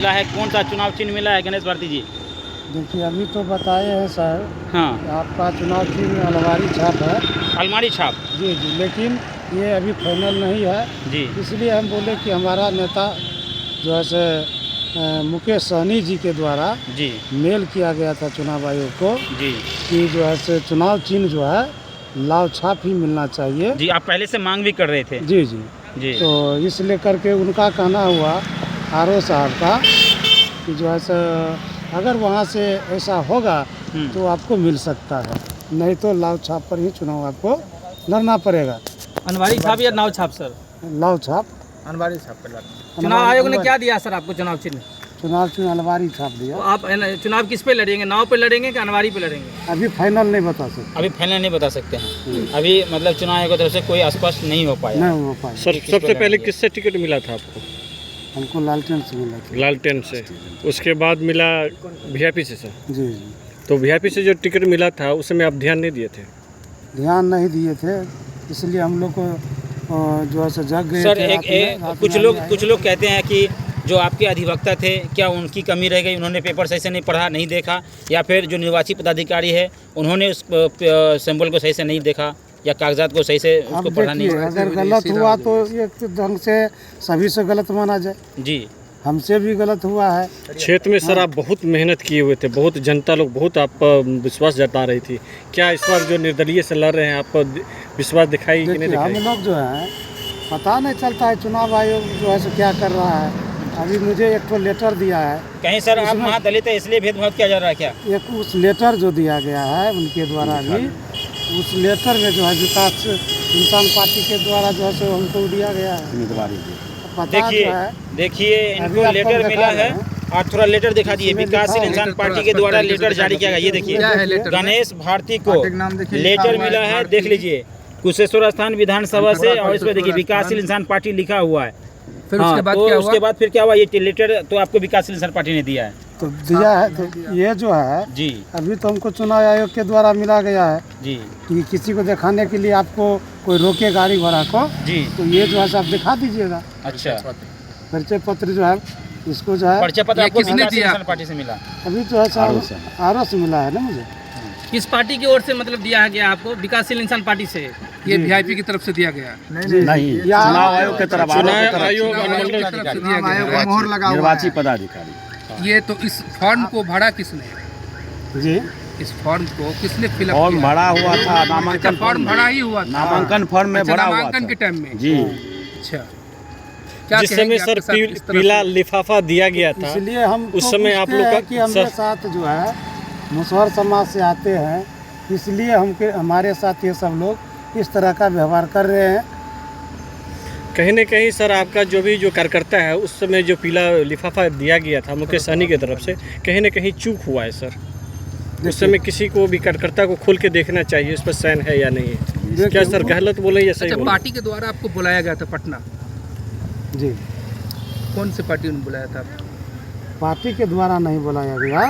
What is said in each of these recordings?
मिला है, कौन सा चुनाव चिन्ह मिला है गणेश भारती जी? देखिए अभी तो बताए हैं सर, हाँ, आपका चुनाव चिन्ह अलमारी छाप है। अलमारी छाप। जी जी, लेकिन ये अभी फाइनल नहीं है। जी इसलिए हम बोले कि हमारा नेता जो है से मुकेश सहनी जी के द्वारा जी मेल किया गया था चुनाव आयोग को जी कि जो है से चुनाव चिन्ह जो है लाव छाप ही मिलना चाहिए। जी, आप पहले से मांग भी कर रहे थे। जी जी जी तो इस लेकर के उनका कहना हुआ आरओ साहब का कि जो है से अगर वहाँ से ऐसा होगा तो आपको मिल सकता है, नहीं तो लाव छाप पर ही चुनाव आपको लड़ना पड़ेगा। अनवारी छाप या नाव छाप सर? लाव छाप। अनवारी छाप पर चुनाव आयोग ने क्या दिया सर आपको चुनाव चिन्ह? चुनाव चिन्ह अलमारी छाप दिया। तो आप चुनाव किस पे लड़ेंगे, नाव पे लड़ेंगे कि अनवारी पे लड़ेंगे? अभी फाइनल नहीं बता सकते। अभी फाइनल नहीं बता सकते हैं। अभी मतलब चुनाव आयोग की तरफ से कोई स्पष्ट नहीं हो पाया। नहीं हो पाया। सर सबसे पहले किससे टिकट मिला था आपको? हमको लालटेन से मिला था। लालटेन से, उसके बाद मिला वीआईपी से सर। जी जी, तो वीआईपी से जो टिकट मिला था उस समय आप ध्यान नहीं दिए थे? ध्यान नहीं दिए थे, इसलिए हम लोग को जो है से जग गए सर थे। कुछ लोग कहते हैं कि जो आपके अधिवक्ता थे, क्या उनकी कमी रह गई, उन्होंने पेपर सही से नहीं पढ़ा, नहीं देखा, या फिर जो निर्वाची पदाधिकारी है उन्होंने उस सिंबल को सही से नहीं देखा या कागजात को सही से उसको पढ़ा नहीं? अगर गलत हुआ तो एक ढंग से सभी से गलत माना जाए। जी, हमसे भी गलत हुआ है। क्षेत्र में सर आप बहुत मेहनत किए हुए थे, बहुत जनता लोग बहुत आप पर विश्वास जता रही थी, क्या इस बार जो निर्दलीय से लड़ रहे हैं आप पर विश्वास दिखाई कि नहीं देखिए हम दिखाई? लोग जो है पता नहीं चलता है चुनाव आयोग जो है से क्या कर रहा है। अभी मुझे एक तो लेटर दिया है। कहीं सर आप महादलित है इसलिए भेदभाव किया जा रहा है क्या? एक उस लेटर जो दिया गया है उनके द्वारा भी, उस लेटर में जो है विकास इंसान पार्टी के द्वारा जो है सो हमको दिया गया है। पता जो है देखिए इनको लेटर मिला है, और थोड़ा लेटर दिखा दिए। विकासशील इंसान पार्टी के द्वारा लेटर जारी किया गया, ये देखिए गणेश भारती को लेटर मिला है, देख लीजिए, कुशेश्वर स्थान विधानसभा से, और इस पर देखिए विकासशील इंसान पार्टी लिखा हुआ है। फिर हाँ, उसके बाद तो क्या हुआ? उसके बाद फिर क्या हुआ? ये लेटर तो आपको विकासशील इंसान पार्टी ने दिया है। तो दिया है, तो ये जो है जी अभी तो हमको चुनाव आयोग के द्वारा मिला गया है जी कि किसी को दिखाने के लिए आपको कोई रोके गाड़ी घोड़ा को, जी, तो ये जो है सब दिखा दीजिएगा। अच्छा, परिचय पत्र जो है इसको जो है परिचय पत्र ये आपको किसने विकासशील दिया? इंसान पार्टी से मिला? अभी जो है आरओ से मिला है ना मुझे। किस पार्टी की ओर से मतलब दिया गया आपको? विकासशील इंसान पार्टी से? ये वीआईपी की तरफ से दिया गया? नहीं, चुनाव आयोग के तरफ, चुनाव आयोग अनुमंडल मोहर लगा निर्वाची पदाधिकारी। ये तो इस फॉर्म को भरा किसने? जी, इस फॉर्म को किसने फिलअप फॉर्म किया? भरा हुआ था, अच्छा, नामांकन फॉर्म भरा ही हुआ था। नामांकन फॉर्म में अच्छा, भरा हुआ नामांकन के था टाइम में? जी। अच्छा, क्या जिस कहेंगे समय सर आपके साथ इस तरह पीला से? लिफाफा दिया गया था, इसलिए हम उस समय आप लोग का कि हमारे साथ जो है मुसहर समाज से आते हैं, इसलिए हमारे साथ ये सब लोग इस तरह का व्यवहार कर रहे हैं। कहीं न कहीं सर आपका जो भी जो कार्यकर्ता है उस समय जो पीला लिफाफा दिया गया था मुकेश सहनी की तरफ से, कहीं न कहीं चूक हुआ है सर। उस समय किसी को भी कार्यकर्ता को खोल के देखना चाहिए उस पर साइन है या नहीं है। क्या सर गलत बोले या सही अच्छा, बोले? पार्टी के द्वारा आपको बुलाया गया था पटना, जी, कौन सी पार्टी ने बुलाया था? पार्टी के द्वारा नहीं बुलाया गया।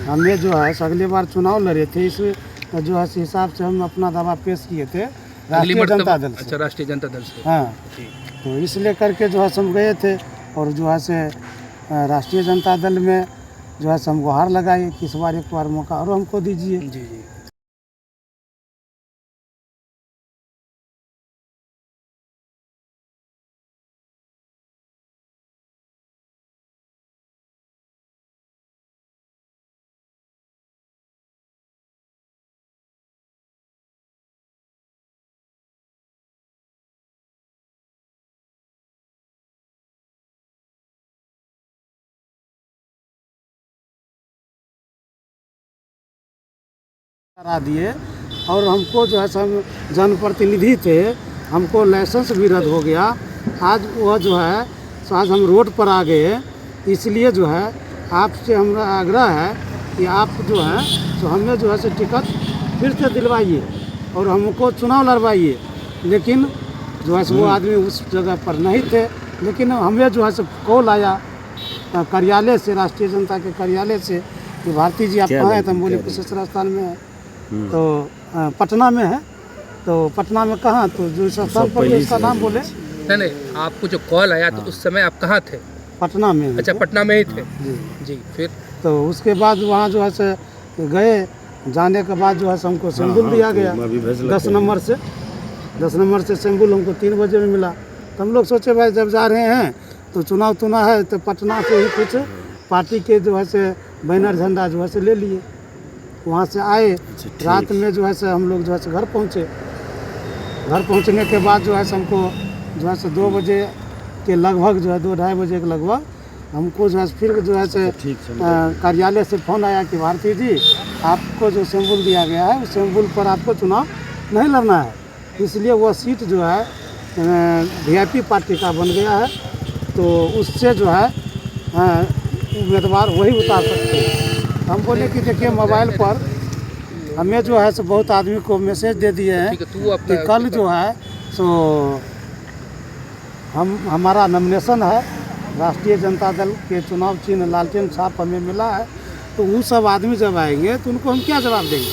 हमें जो है अगली बार चुनाव लड़े थे, इस जो है हिसाब से हम अपना दावा पेश किए थे राष्ट्रीय जनता दल से। अच्छा, राष्ट्रीय जनता दल से। हाँ, तो इसलिए करके जो है हम गए थे, और जो है से राष्ट्रीय जनता दल में जो है हम गुहार लगाए कि इस बार एक बार मौका और हमको दीजिए। जी जी। करा दिए, और हमको जो है हम जनप्रतिनिधि थे, हमको लाइसेंस भी रद्द हो गया। आज वह जो है सो आज हम रोड पर आ गए, इसलिए जो है आपसे हमारा आग्रह है कि आप जो है सो हमें जो है से टिकट फिर से दिलवाइए और हमको चुनाव लड़वाइए। लेकिन जो है वो आदमी उस जगह पर नहीं थे, लेकिन हमें जो है से कॉल आया कार्यालय से, राष्ट्रीय जनता के कार्यालय से कि भारती जी आप कहाँ हैं? तो हम बोले कुशेश्वर स्थान में है। तो पटना में है। तो पटना में कहाँ? तो जो स्थान पर उसका नाम बोले। नहीं, आपको जो कॉल आया तो उस समय आप कहाँ थे? पटना में। अच्छा, पटना में ही थे जी। जी। फिर तो उसके बाद वहाँ जो है से गए, जाने के बाद जो है से हमको सिंबल दिया गया 10 नंबर से। 10 नंबर से सिंबल हमको 3 बजे में मिला। तो हम लोग सोचे भाई जब जा रहे हैं तो चुनाव तुना है तो पटना से ही कुछ पार्टी के जो है से बैनर झंडा जो है से ले लिए। वहाँ से आए, रात में जो है से हम लोग जो है से घर पहुँचे। घर पहुँचने के बाद जो है से हमको जो है से 2 बजे के लगभग जो है 2-2:30 बजे के लगभग हमको जो है फिर जो है से कार्यालय से फ़ोन आया कि भारती जी आपको जो सिंबल दिया गया है उस सिंबल पर आपको चुनाव नहीं लड़ना है, इसलिए वह सीट जो है वीआईपी पार्टी का बन गया है, तो उससे जो है उम्मीदवार वही उतार सकते हैं। हम बोले कि देखिए मोबाइल पर हमें जो है सो बहुत आदमी को मैसेज दे दिए हैं कि कल जो है सो हमारा नॉमिनेशन है, राष्ट्रीय जनता दल के चुनाव चिन्ह लालटेन छाप हमें मिला है, तो वो सब आदमी जब आएंगे तो उनको हम क्या जवाब देंगे।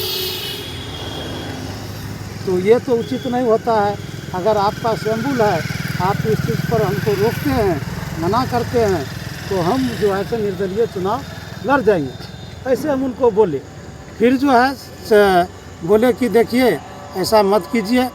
तो ये तो उचित नहीं होता है। अगर आपका सिंबल है, आप इस चीज़ पर हमको रोकते हैं, मना करते हैं, तो हम जो है से निर्दलीय चुनाव लड़ जाएंगे, ऐसे हम उनको बोले। फिर जो है बोले कि देखिए ऐसा मत कीजिए,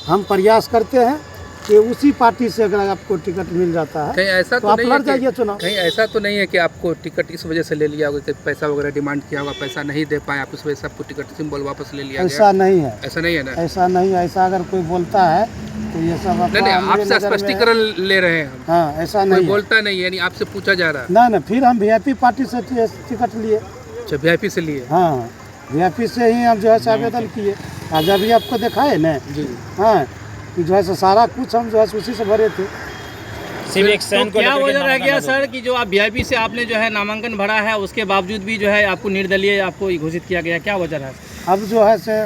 हम प्रयास करते हैं कि उसी पार्टी से अगर आपको टिकट मिल जाता है कहीं ऐसा तो आप नहीं लड़ है जाइए चुनाव। कहीं ऐसा तो नहीं है कि आपको टिकट इस वजह से ले लिया होगा कि पैसा वगैरह डिमांड किया होगा, पैसा नहीं दे पाए आप, इस वजह से आपको टिकट सिंबल वापस ले लिया ऐसा गया? नहीं है, ऐसा नहीं है ना? ऐसा नहीं है। ऐसा अगर कोई बोलता है तो ये सब नहीं, आपसे स्पष्टीकरण ले रहे हैं हम। हाँ, ऐसा कोई नहीं है। बोलता नहीं है, यानी आपसे पूछा जा रहा है। ना फिर हम वीआईपी पार्टी से टिकट लिए। अच्छा, वीआईपी से लिए? हाँ, वीआईपी से ही हम जो है से आवेदन किए। आज अभी आपको दिखाए ना जी। हाँ, कि जो है से सारा कुछ हम जो है उसी से भरे थे। सिविक सैन को क्या लेकर के वजह रह नामांकन गया रद्द हो सर कि जो आप वीआईपी से आपने जो है नामांकन भरा है, उसके बावजूद भी जो है आपको निर्दलीय आपको घोषित किया गया, क्या वजह है? अब जो है से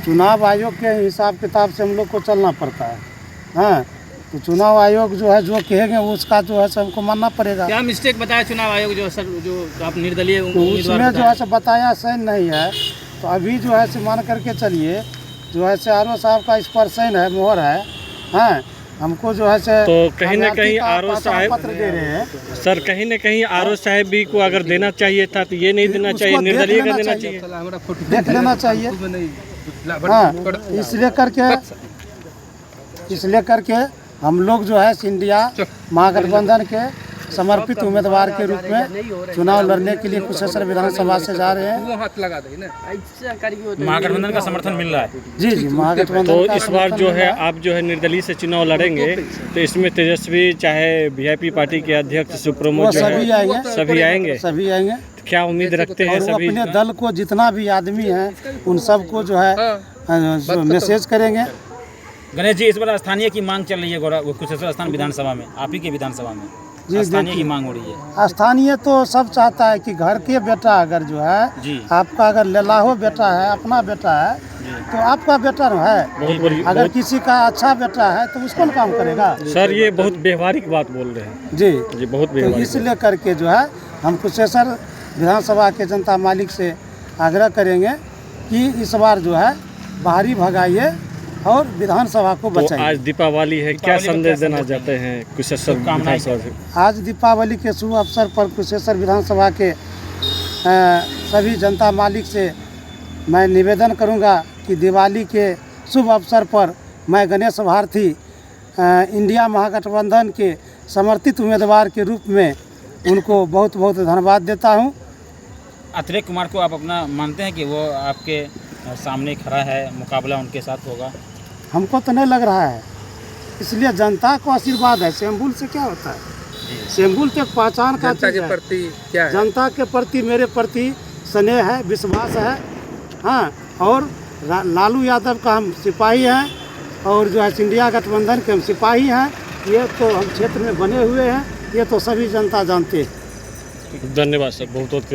चुनाव आयोग के हिसाब किताब से हम लोग को चलना पड़ता है। हाँ, तो चुनाव आयोग जो है जो कहेंगे उसका जो है से हमको मानना पड़ेगा। क्या मिस्टेक बताया चुनाव आयोग जो सर, जो आप निर्दलीय तो उम्मीदवार उसमें जो बताया? है से बताया सही नहीं है। तो अभी जो है से मान करके चलिए जो है से आर.ओ. साहब का इस पर साइन है, मोहर है। हाँ, हमको जो है से तो कहीं न कहीं आर.ओ. साहब पत्र दे रहे हैं सर, कहीं न कहीं आर.ओ. साहब भी को अगर देना चाहिए था तो ये नहीं देना चाहिए, उसको देख निर्दलीय का लेना देना चाहिए। चाहिए। देख लेना चाहिए। हाँ, इसलिए करके हम लोग जो है इंडिया महागठबंधन के समर्पित उम्मीदवार के रूप में चुनाव लड़ने के लिए कुशेश्वर विधानसभा से जा रहे हैं। हाथ लगा दे ना। महागठबंधन का समर्थन मिल रहा है। जी जी, महागठबंधन तो का इस बार समर्थन जो मिल है रहा आप जो है निर्दलीय से चुनाव लड़ेंगे तो इसमें तेजस्वी चाहे वीआईपी पार्टी के अध्यक्ष सुप्रीमो वो जो सभी है आएंगे, सभी आएंगे। सभी आएंगे। तो क्या उम्मीद रखते हैं और वो सभी? अपने दल को जितना भी आदमी है उन सबको जो है मैसेज करेंगे। गणेश जी, इस बार स्थानीय की मांग चल रही है कुशेश्वर स्थान विधानसभा में, आप ही के विधानसभा में जी, स्थानीय की देखिए। मांग हो रही है। स्थानीय तो सब चाहता है कि घर के बेटा अगर जो है जी। आपका अगर ललाहो बेटा है, अपना बेटा है, तो आपका बेटा है। बहुत बड़ी अगर किसी का अच्छा बेटा है तो उसको न काम करेगा। सर, ये बहुत व्यवहारिक बात बोल रहे हैं जी, जी, बहुत तो व्यवहारिक। इसलिए करके जो है हम कुशेश्वर विधानसभा के जनता मालिक से आग्रह करेंगे कि इस बार जो है बाहरी भगाइए और विधानसभा को तो बचाइए। आज दीपावली है, क्या संदेश देना चाहते हैं कुशेश्वर शुभकामनाएं विधानसभा से? आज दीपावली के शुभ अवसर पर कुशेश्वर विधानसभा के सभी जनता मालिक से मैं निवेदन करूंगा कि दिवाली के शुभ अवसर पर मैं गणेश भारती इंडिया महागठबंधन के समर्थित उम्मीदवार के रूप में उनको बहुत बहुत धन्यवाद देता हूं। अतिरिक्त कुमार को आप अपना मानते हैं कि वो आपके सामने खड़ा है, मुकाबला उनके साथ होगा? हमको तो नहीं लग रहा है, इसलिए जनता को आशीर्वाद है। सिंबल से क्या होता है? सिंबल तो एक पहचान का जनता चीज़ के है। प्रति क्या है? जनता के प्रति मेरे प्रति स्नेह है, विश्वास है। हाँ, और लालू यादव का हम सिपाही हैं और जो है इंडिया गठबंधन के हम सिपाही हैं। ये तो हम क्षेत्र में बने हुए हैं, ये तो सभी जनता जानते हैं। धन्यवाद सर, बहुत बहुत